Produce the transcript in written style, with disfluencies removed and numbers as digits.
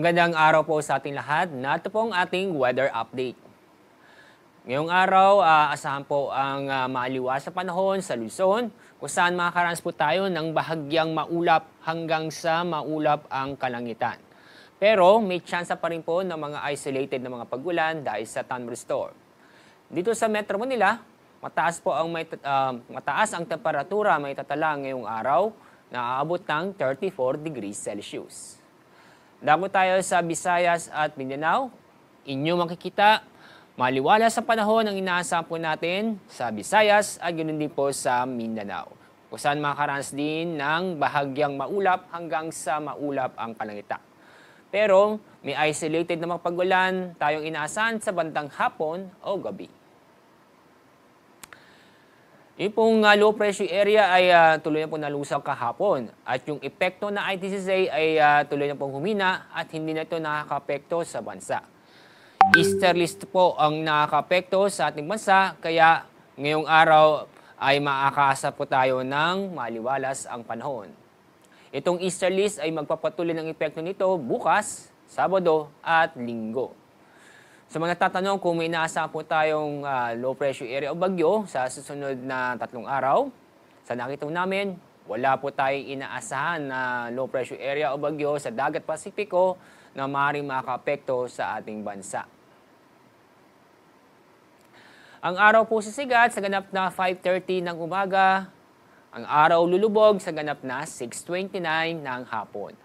Magandang araw po sa ating lahat. Narito po ang ating weather update. Ngayong araw, asahan po ang maaliwas sa panahon sa Luzon, kung saan makakaranas po tayo ng bahagyang maulap hanggang sa maulap ang kalangitan. Pero may tsansa pa rin po ng mga isolated na mga pagulan dahil sa thunderstorm. Dito sa Metro Manila, mataas ang temperatura may tatala ngayong araw na aabot ng 34 degrees Celsius. Dako tayo sa Visayas at Mindanao. Inyo makikita, maliwalas sa panahon ang inaasahan po natin sa Visayas at ganoon din po sa Mindanao. Kung saan makakaranas din ng bahagyang maulap hanggang sa maulap ang kalangitan. Pero may isolated na mga pagulan tayong inaasahan sa bandang hapon o gabi. Yung pong low pressure area ay tuloy na pong nalusaw kahapon at yung epekto na ITCZ ay tuloy na pong humina at hindi na ito nakaka-apekto sa bansa. Easterlist po ang nakaka-apekto sa ating bansa kaya ngayong araw ay makakaasa po tayo ng maliwalas ang panahon. Itong easterlist ay magpapatuloy ng epekto nito bukas, Sabado at Linggo. Sa mga tatanong kung may inaasahan po tayong low pressure area o bagyo sa susunod na 3 araw, sa nakita namin, wala po tayong inaasahan na low pressure area o bagyo sa Dagat Pasipiko na maaaring makaapekto sa ating bansa. Ang araw po sisigat sa ganap na 5:30 ng umaga, ang araw lulubog sa ganap na 6:29 ng hapon.